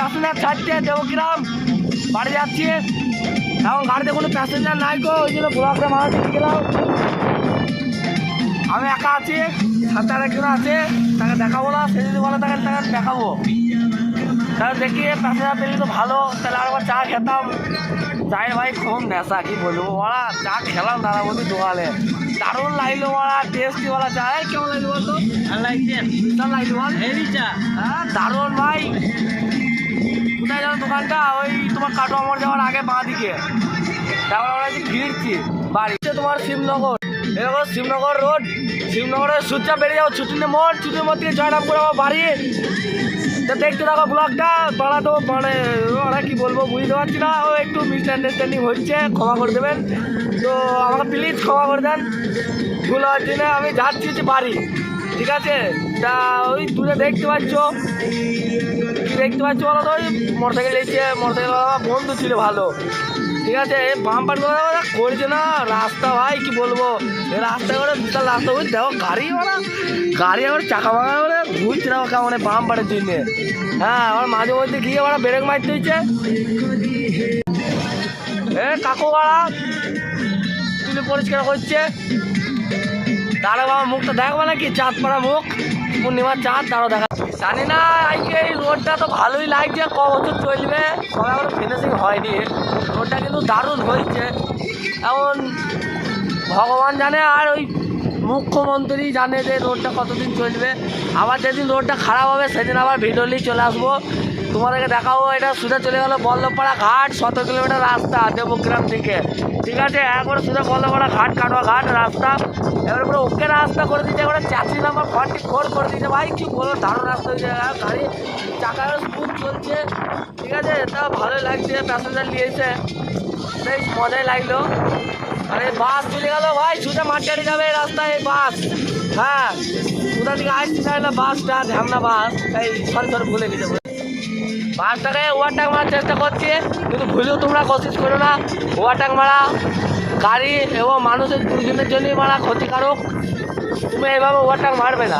Passenger ছাড়ছে দেবগ্রাম বাড়ি যাচ্ছি। এখন গাড়িতে কোনো প্যাসেঞ্জার নাই গো, ওই জন্য ব্লকটা মারা দিয়ে গেলাম। আমি একা আছি, সাথে আরেকজন আছে, তাকে দেখাবো না, সে যদি বলে তাকে তাকে দেখাবো। তাহলে দেখি প্যাসেঞ্জার পেলে তো ভালো, তাহলে আরেকবার চা খেতাম। চায়ের ভাই খুব নেশা, কি বলবো ওরা চা খেলাম দাদা বলতে দোকানে, দারুণ লাগলো ওরা, টেস্টি ওরা চা। কেমন লাগলো বলতো? ভালো লাগছে, বিশাল লাগলো বল, হেভি চা। হ্যাঁ দারুণ ভাই। কোথায় জানো দোকানটা? ওই তোমার কাটো আমার যাওয়ার আগে বাঁ দিকে। তারপর আমরা ফিরছি বাড়ি, তোমার শিবনগর, এরকম শিবনগর রোড, শিবনগরের সূর্যা বেরিয়ে যাবো ছুটির মোড়, ছুটির মোড় থেকে জয়রামপুর আমার বাড়ি। তো দেখতে থাকো ব্লগটা, পাড়া তো মানে ওরা কি বলবো বুঝতে পারছি না, ও একটু মিসআন্ডারস্ট্যান্ডিং হচ্ছে, ক্ষমা করে দেবেন। তো আমাকে প্লিজ ক্ষমা করে দেন, ভুল হওয়ার জন্য। আমি যাচ্ছি হচ্ছে বাড়ি, ঠিক আছে? তা ওই দূরে দেখতে পাচ্ছ, কি দেখতে পাচ্ছ বলো তো? ওই মোটরসাইকেল এসছে, মোটরসাইকেল বন্ধু ছিল ভালো, ঠিক আছে? বাম্পার করেছে না রাস্তা, ভাই কি বলবো, এই রাস্তা করে বিশাল রাস্তা, ওই দেখো গাড়ি আমার চাকা ভাঙা বলে ঘুরছে না কেমন বাম্পারের জন্য। হ্যাঁ, আমার মাঝে মধ্যে গিয়ে ওরা ব্রেক মারতে হচ্ছে। এ কাকু বাড়া তুলে পরিষ্কার করছে, তাহলে বাবা মুখটা দেখবে নাকি? চাঁদ পড়া মুখ, পূর্ণিমার চাঁদ, তারও দেখা জানি না। আজকে এই রোডটা তো ভালোই লাগছে, ক বছর চলবে, সবাই আমার ফিনিশিং হয়নি, রোডটা কিন্তু দারুণ হয়েছে। এখন ভগবান জানে, আর ওই মুখ্যমন্ত্রী জানে যে রোডটা কতদিন চলবে। আবার যেদিন রোডটা খারাপ হবে সেদিন আবার ভিডিও নিয়ে চলে আসবো, তোমাদেরকে দেখাবো। এটা সোজা চলে গেলো বল্লভপাড়া ঘাট, 17 কিলোমিটার রাস্তা দেবগ্রাম থেকে, ঠিক আছে? একবারে সোজা বল্লভপাড়া ঘাট, কাটোয়া ঘাট রাস্তা, এবারে পুরো ওকে রাস্তা করে দিয়েছে, এবারে চাষি নাম্বার 44 করে দিয়েছে। ভাই কি বলো, দারুণ রাস্তা হয়েছে, গাড়ি চাকার স্পুন চলছে, ঠিক আছে? তা ভালোই লাগছে, প্যাসেঞ্জার নিয়েছে, বেশ মজাই লাগলো। আরে বাস চলে গেল ভাই, সোজা মাঠটাড়ি যাবে এই রাস্তায় এই বাস। হ্যাঁ, কোথা থেকে আসছি না বাসটা, ঝামনা বাস, এই সরি ভুলে গেছে। বাসটাকে ওভারটেক মারার চেষ্টা করছে, কিন্তু ভুলেও তোমরা কোশিশ করো না। ওভারটেক মারা গাড়ি এবং মানুষের দুজনের জন্যই মারা ক্ষতিকারক, তুমি এইভাবে ওভারটেক মারবে না।